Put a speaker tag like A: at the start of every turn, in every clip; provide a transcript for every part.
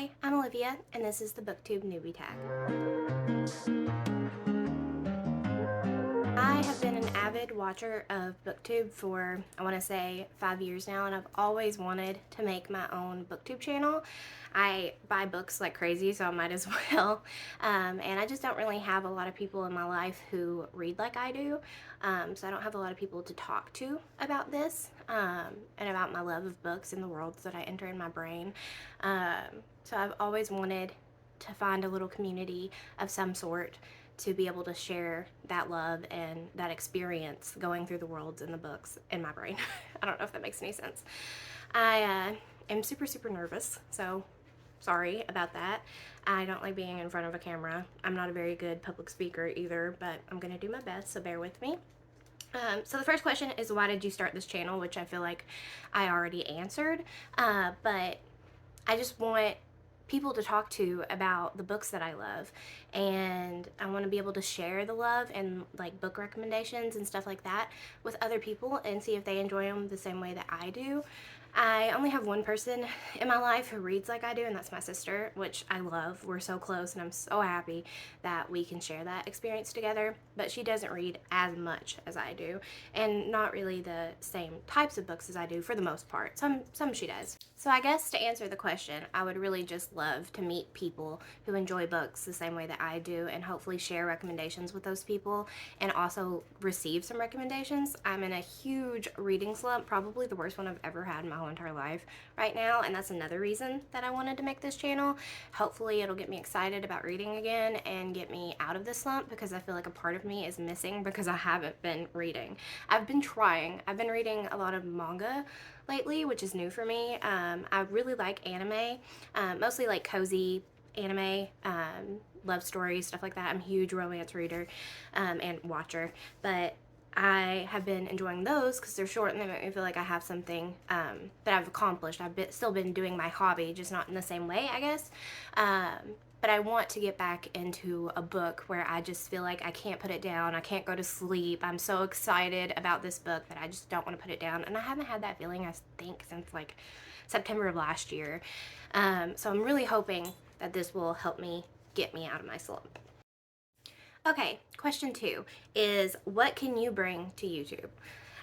A: Hi, I'm Olivia, and this is the Booktube Newbie Tag. I have been an avid watcher of Booktube for, I want to say, 5 years now, and I've always wanted to make my own Booktube channel. I buy books like crazy, so I might as well. And I just don't really have a lot of people in my life who read like I do, so I don't have a lot of people to talk to about this and about my love of books and the worlds that I enter in my brain. So I've always wanted to find a little community of some sort to be able to share that love and that experience going through the worlds and the books in my brain. I don't know if that makes any sense. I am super nervous, so sorry about that. I don't like being in front of a camera. I'm not a very good public speaker either, but I'm gonna do my best, so bear with me. So the first question is, why did you start this channel? Which I feel like I already answered, but I just want people to talk to about the books that I love, and I want to be able to share the love and like book recommendations and stuff like that with other people and see if they enjoy them the same way that I do. I only have one person in my life who reads like I do, and that's my sister, which I love. We're so close, and I'm so happy that we can share that experience together, but she doesn't read as much as I do, and not really the same types of books as I do for the most part. Some she does. So I guess to answer the question, I would really just love to meet people who enjoy books the same way that I do, and hopefully share recommendations with those people and also receive some recommendations. I'm in a huge reading slump, probably the worst one I've ever had in my whole entire life right now, and that's another reason that I wanted to make this channel. Hopefully it'll get me excited about reading again and get me out of this slump, because I feel like a part of me is missing because I haven't been reading. I've been trying. I've been reading a lot of manga lately, which is new for me. I really like anime, mostly like cozy anime, love stories, stuff like that. I'm a huge romance reader and watcher, but I have been enjoying those because they're short and they make me feel like I have something that I've accomplished. Still been doing my hobby, just not in the same way, I guess. But I want to get back into a book where I just feel like I can't put it down. I can't go to sleep. I'm so excited about this book that I just don't want to put it down. And I haven't had that feeling, I think, since like September of last year. So I'm really hoping that this will help me get me out of my slump. Okay, question 2 is, what can you bring to YouTube?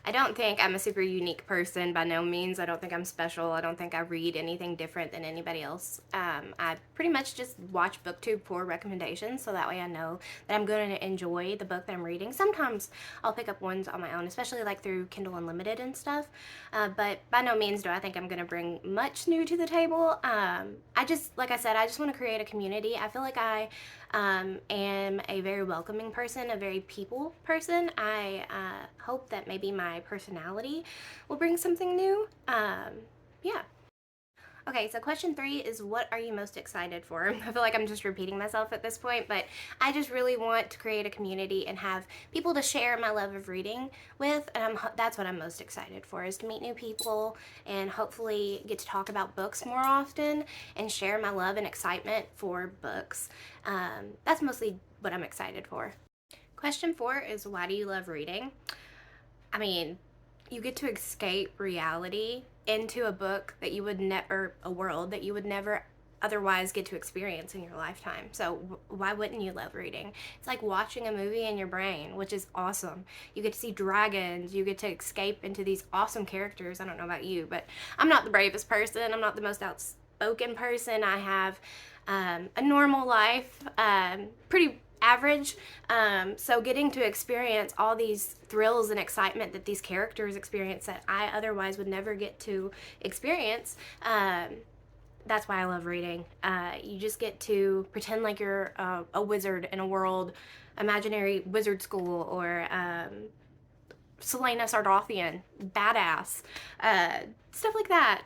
A: I don't think I'm a super unique person, by no means. I don't think I'm special. I don't think I read anything different than anybody else. I pretty much just watch Booktube for recommendations, so that way I know that I'm going to enjoy the book that I'm reading. Sometimes I'll pick up ones on my own, especially like through Kindle Unlimited and stuff, but by no means do I think I'm going to bring much new to the table. Like I said, I just want to create a community. I feel like I am a very welcoming person, a very people person. I hope that maybe my personality will bring something new. Yeah. Okay, so question 3 is, what are you most excited for? I feel like I'm just repeating myself at this point, but I just really want to create a community and have people to share my love of reading with, and that's what I'm most excited for, is to meet new people and hopefully get to talk about books more often and share my love and excitement for books. That's mostly what I'm excited for. Question 4 is, why do you love reading? I mean, you get to escape reality into a book that you would never, a world that you would never otherwise get to experience in your lifetime. So why wouldn't you love reading? It's like watching a movie in your brain, which is awesome. You get to see dragons, you get to escape into these awesome characters. I don't know about you, but I'm not the bravest person. I'm not the most outspoken person. I have a normal life, pretty average, so getting to experience all these thrills and excitement that these characters experience that I otherwise would never get to experience, that's why I love reading. You just get to pretend like you're a wizard in a world, imaginary wizard school, or Selena Sardothian, badass, stuff like that.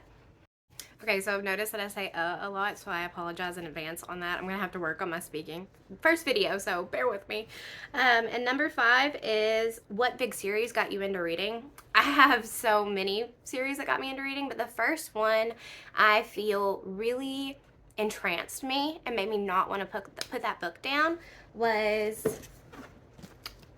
A: Okay, so I've noticed that I say a lot, so I apologize in advance on that. I'm gonna have to work on my speaking. First video, so bear with me. And number 5 is, what big series got you into reading? I have so many series that got me into reading, but the first one I feel really entranced me and made me not want to put that book down was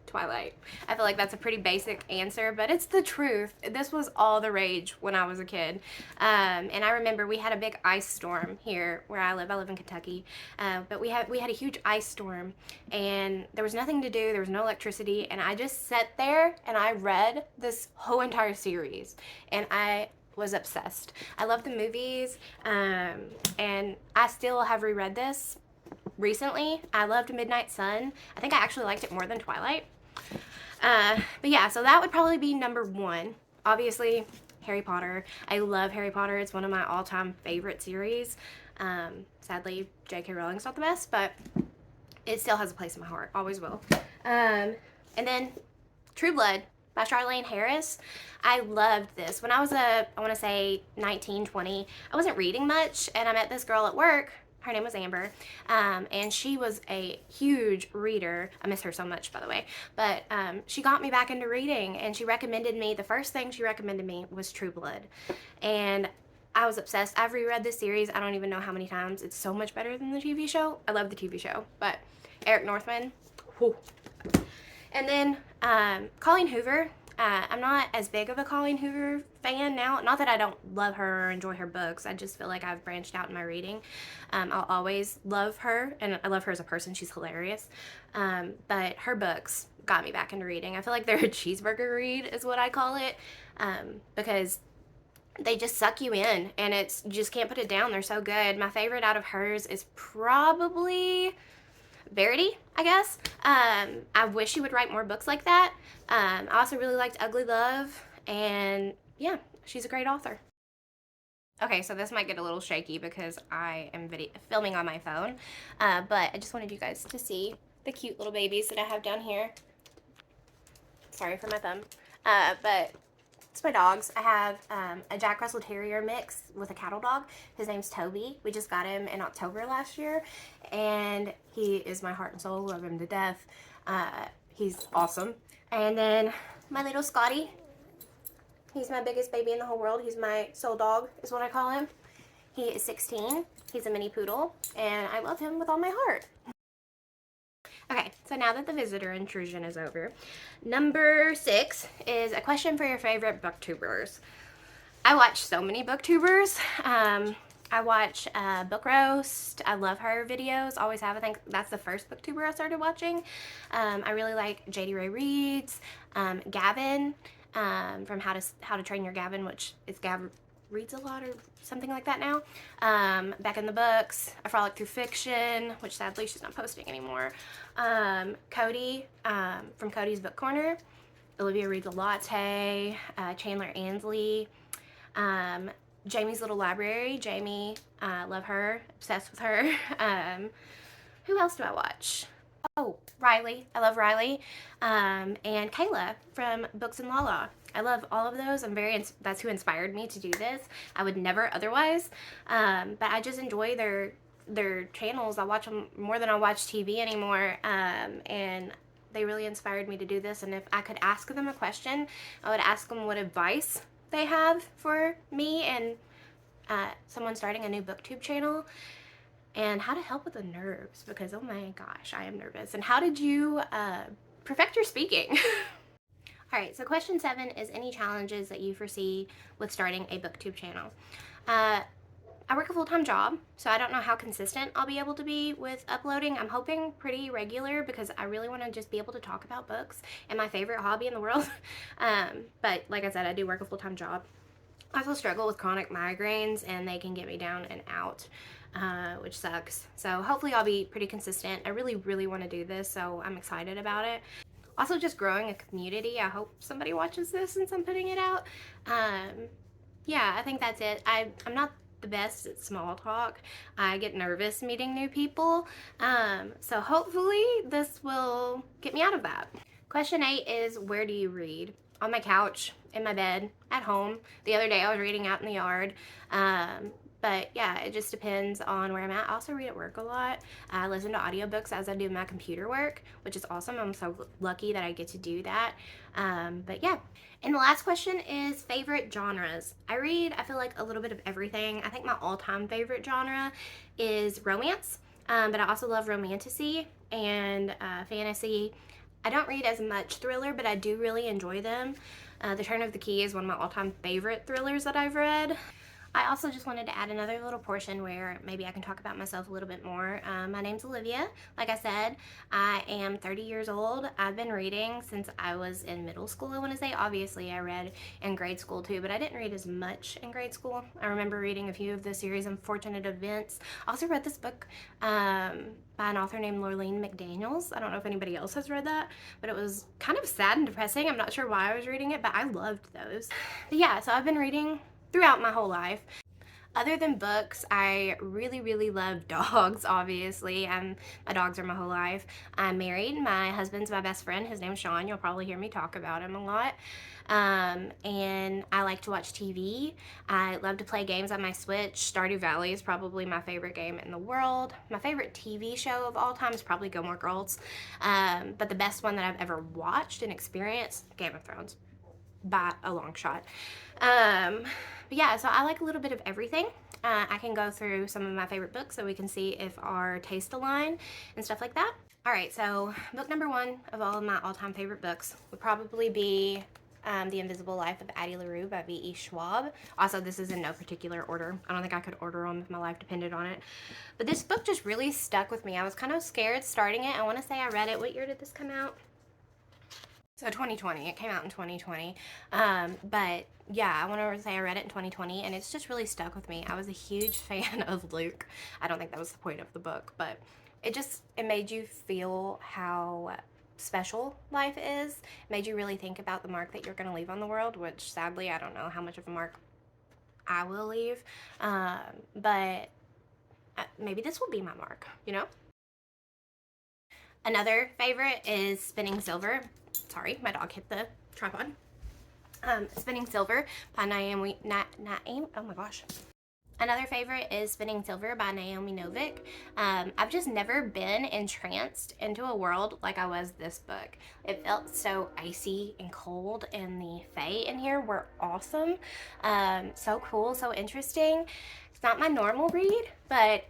A: Twilight. I feel like that's a pretty basic answer, but it's the truth. This was all the rage when I was a kid. And I remember we had a big ice storm here where I live. I live in Kentucky. But we had a huge ice storm, and there was nothing to do. There was no electricity, and I just sat there and I read this whole entire series, and I was obsessed. I love the movies, and I still have reread this recently. I loved Midnight Sun. I think I actually liked it more than Twilight. But yeah, so that would probably be number one. Obviously, Harry Potter. I love Harry Potter. It's one of my all-time favorite series. Sadly, J.K. Rowling's not the best, but it still has a place in my heart. Always will. And then True Blood by Charlene Harris. I loved this. When I was I want to say 19, 20, I wasn't reading much, and I met this girl at work. Her name was Amber, and she was a huge reader. I miss her so much, by the way. But she got me back into reading, and she recommended me, the first thing she recommended me was True Blood. And I was obsessed. I've reread this series, I don't even know how many times. It's so much better than the TV show. I love the TV show, but Eric Northman. Whew. And then Colleen Hoover. I'm not as big of a Colleen Hoover fan now. Not that I don't love her or enjoy her books. I just feel like I've branched out in my reading. I'll always love her, and I love her as a person. She's hilarious. But her books got me back into reading. I feel like they're a cheeseburger read is what I call it, because they just suck you in, and you just can't put it down. They're so good. My favorite out of hers is probably Verity, I guess. I wish she would write more books like that. I also really liked Ugly Love, and yeah, she's a great author. Okay, so this might get a little shaky because I am filming on my phone, but I just wanted you guys to see the cute little babies that I have down here. Sorry for my thumb, but it's my dogs. I have a Jack Russell Terrier mix with a cattle dog. His name's Toby. We just got him in October last year, and he is my heart and soul. Love him to death. He's awesome. And then my little Scotty. He's my biggest baby in the whole world. He's my soul dog, is what I call him. He is 16. He's a mini poodle, and I love him with all my heart. Okay, so now that the visitor intrusion is over, number 6 is a question for your favorite booktubers. I watch so many booktubers. I watch Book Roast. I love her videos. Always have. I think that's the first booktuber I started watching. I really like JD Ray Reads, Gavin from How to Train Your Gavin, which is Gavin Reads a Lot or something like that now. Back in the Books, A Frolic Through Fiction, which sadly she's not posting anymore. Cody from Cody's Book Corner. Olivia Reads a Latte. Chandler Ansley. Jamie's Little Library. Jamie, love her, obsessed with her. Who else do I watch? Oh, Riley. I love Riley. And Kayla from Books and Lala. I love all of those. That's who inspired me to do this. I would never otherwise. But I just enjoy their channels. I watch them more than I watch TV anymore. And they really inspired me to do this. And if I could ask them a question, I would ask them what advice they have for me and someone starting a new booktube channel, and how to help with the nerves, because oh my gosh, I am nervous. And how did you perfect your speaking? Alright, so question 7 is any challenges that you foresee with starting a booktube channel. I work a full-time job, so I don't know how consistent I'll be able to be with uploading. I'm hoping pretty regular because I really want to just be able to talk about books and my favorite hobby in the world. But like I said, I do work a full-time job. I also struggle with chronic migraines, and they can get me down and out, which sucks. So hopefully I'll be pretty consistent. I really, really want to do this, so I'm excited about it. Also, just growing a community. I hope somebody watches this since I'm putting it out. Yeah, I think that's it. I'm not the best at small talk. I get nervous meeting new people. So hopefully this will get me out of that. Question 8 is, where do you read? On my couch, in my bed, at home. The other day I was reading out in the yard. But yeah, it just depends on where I'm at. I also read at work a lot. I listen to audiobooks as I do my computer work, which is awesome. I'm so lucky that I get to do that. But yeah. And the last question is favorite genres. I feel like a little bit of everything. I think my all-time favorite genre is romance, but I also love romantasy and fantasy. I don't read as much thriller, but I do really enjoy them. The Turn of the Key is one of my all-time favorite thrillers that I've read. I also just wanted to add another little portion where maybe I can talk about myself a little bit more. My name's Olivia. Like I said, I am 30 years old. I've been reading since I was in middle school, I want to say. Obviously, I read in grade school too, but I didn't read as much in grade school. I remember reading a few of the series Unfortunate Events. I also read this book by an author named Lorleen McDaniels. I don't know if anybody else has read that, but it was kind of sad and depressing. I'm not sure why I was reading it, but I loved those. But yeah, so I've been reading throughout my whole life. Other than books, I really love dogs, obviously. My dogs are my whole life. I'm married. My husband's my best friend. His name's Sean. You'll probably hear me talk about him a lot. And I like to watch TV. I love to play games on my Switch. Stardew Valley is probably my favorite game in the world. My favorite TV show of all time is probably Gilmore Girls. But the best one that I've ever watched and experienced, Game of Thrones, by a long shot. But yeah, so I like a little bit of everything. I can go through some of my favorite books so we can see if our tastes align and stuff like that. Alright, so book number 1 of all of my all-time favorite books would probably be The Invisible Life of Addie LaRue by V.E. Schwab. Also, this is in no particular order. I don't think I could order them if my life depended on it. But this book just really stuck with me. I was kind of scared starting it. I want to say I read it. What year did this come out? So 2020, it came out in 2020, but yeah, I want to say I read it in 2020, and it's just really stuck with me. I was a huge fan of Luke. I don't think that was the point of the book, but it made you feel how special life is. It made you really think about the mark that you're going to leave on the world, which sadly, I don't know how much of a mark I will leave, but maybe this will be my mark, you know? Another favorite is Spinning Silver. Sorry, my dog hit the tripod. Spinning Silver by Naomi, oh my gosh. Another favorite is Spinning Silver by Naomi Novik. I've just never been entranced into a world like I was this book. It felt so icy and cold, and the fae in here were awesome. So cool, so interesting. It's not my normal read, but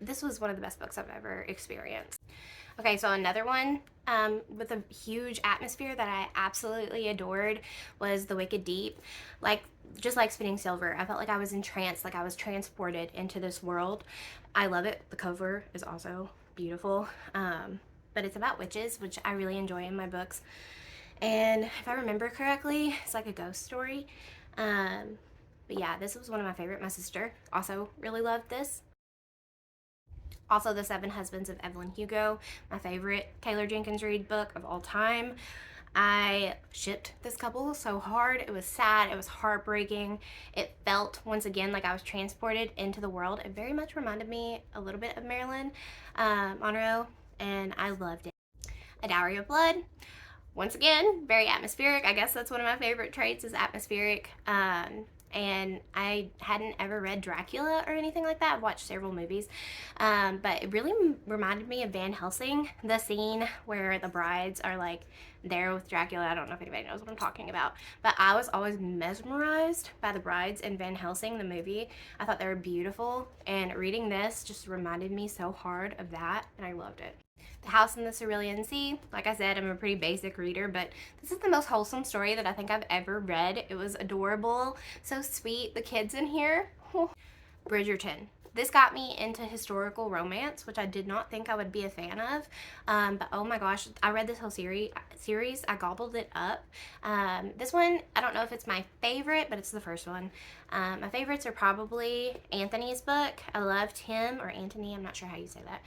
A: this was one of the best books I've ever experienced. Okay, so another one with a huge atmosphere that I absolutely adored was The Wicked Deep. Just like Spinning Silver, I felt like I was entranced, like I was transported into this world. I love it. The cover is also beautiful, but it's about witches, which I really enjoy in my books. And if I remember correctly, it's like a ghost story. But yeah, this was one of my favorite. My sister also really loved this. Also, The Seven Husbands of Evelyn Hugo, my favorite Taylor Jenkins Reid book of all time. I shipped this couple so hard. It was sad. It was heartbreaking. It felt, once again, like I was transported into the world. It very much reminded me a little bit of Marilyn Monroe, and I loved it. A Dowry of Blood. Once again, very atmospheric. I guess that's one of my favorite traits, is atmospheric. And I hadn't ever read Dracula or anything like that. I've watched several movies, but it really reminded me of Van Helsing, the scene where the brides are like there with Dracula. I don't know if anybody knows what I'm talking about, but I was always mesmerized by the brides in Van Helsing, the movie. I thought they were beautiful, and reading this just reminded me so hard of that, and I loved it. The House in the Cerulean Sea. Like I said, I'm a pretty basic reader, but this is the most wholesome story that I think I've ever read. It was adorable, so sweet. The kids in here. Bridgerton. This got me into historical romance, which I did not think I would be a fan of, but oh my gosh, I read this whole series. I gobbled it up. This one, I don't know if it's my favorite, but it's the first one. My favorites are probably Anthony's book. I loved him, or Antony, I'm not sure how you say that,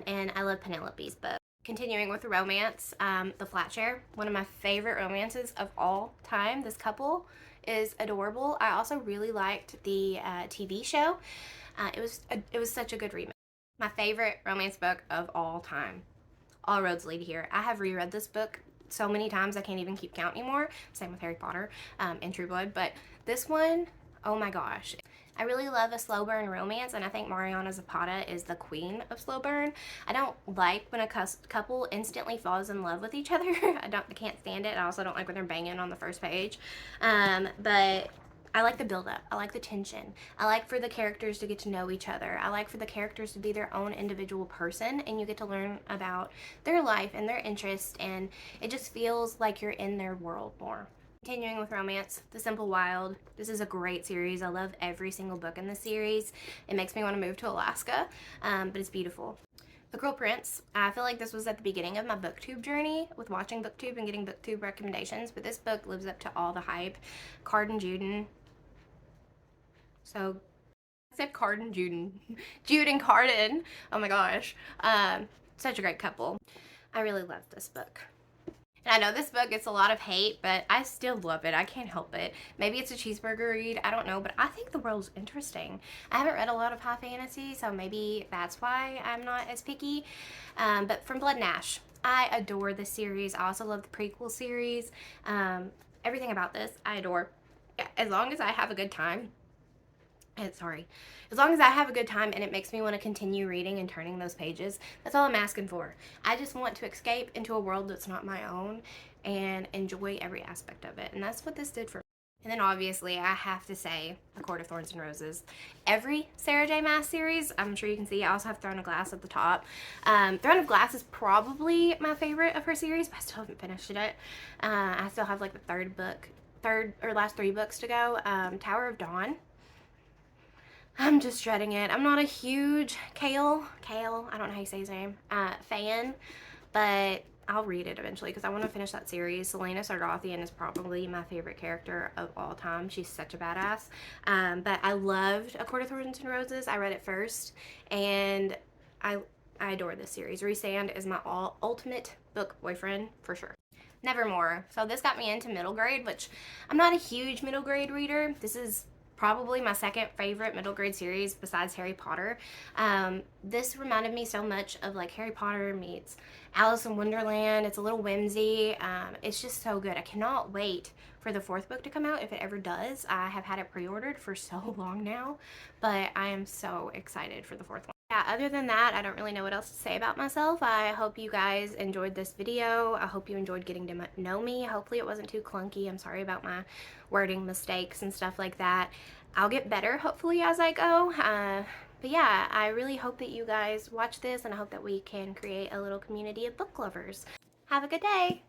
A: and I love Penelope's book. Continuing with the romance, The Flat Chair, one of my favorite romances of all time. This couple is adorable. I also really liked the TV show. It was such a good remake. My favorite romance book of all time. All Roads Lead Here. I have reread this book so many times I can't even keep count anymore. Same with Harry Potter and True Blood. But this one, oh my gosh. I really love a slow burn romance, and I think Mariana Zapata is the queen of slow burn. I don't like when a couple instantly falls in love with each other. I can't stand it. I also don't like when they're banging on the first page. But I like the build up. I like the tension. I like for the characters to get to know each other. I like for the characters to be their own individual person, and you get to learn about their life and their interests, and it just feels like you're in their world more. Continuing with romance, The Simple Wild. This is a great series. I love every single book in the series. It makes me want to move to Alaska, but it's beautiful. The Cruel Prince. I feel like this was at the beginning of my booktube journey with watching booktube and getting booktube recommendations, but this book lives up to all the hype. Card and Juden. So, I said Card and Juden. Jude and Carden. Oh my gosh. Such a great couple. I really love this book. And I know this book gets a lot of hate, but I still love it. I can't help it. Maybe it's a cheeseburger read. I don't know, but I think the world's interesting. I haven't read a lot of high fantasy, so maybe that's why I'm not as picky. But From Blood and Ash. I adore this series. I also love the prequel series. Everything about this, I adore. As long as I have a good time. As long as I have a good time and it makes me want to continue reading and turning those pages, that's all I'm asking for. I just want to escape into a world that's not my own and enjoy every aspect of it. And that's what this did for me. And then obviously I have to say A Court of Thorns and Roses. Every Sarah J Maas series, I'm sure you can see, I also have Throne of Glass at the top. Throne of Glass is probably my favorite of her series, but I still haven't finished it. I still have like the last 3 books to go. Tower of Dawn. I'm just dreading it. I'm not a huge Kale, I don't know how you say his name, fan, but I'll read it eventually because I want to finish that series. Selena Sargothian is probably my favorite character of all time. She's such a badass. But I loved A Court of Thorns and Roses. I read it first, and I adore this series. Rhysand is my ultimate book boyfriend for sure. Nevermore. So this got me into middle grade, which I'm not a huge middle grade reader. This is probably my second favorite middle grade series besides Harry Potter. This reminded me so much of like Harry Potter meets Alice in Wonderland. It's a little whimsy. It's just so good. I cannot wait for the 4th book to come out if it ever does. I have had it pre-ordered for so long now, but I am so excited for the 4th one. Yeah, other than that, I don't really know what else to say about myself. I hope you guys enjoyed this video. I hope you enjoyed getting to know me. Hopefully it wasn't too clunky. I'm sorry about my wording mistakes and stuff like that. I'll get better hopefully as I go. But yeah, I really hope that you guys watch this, and I hope that we can create a little community of book lovers. Have a good day.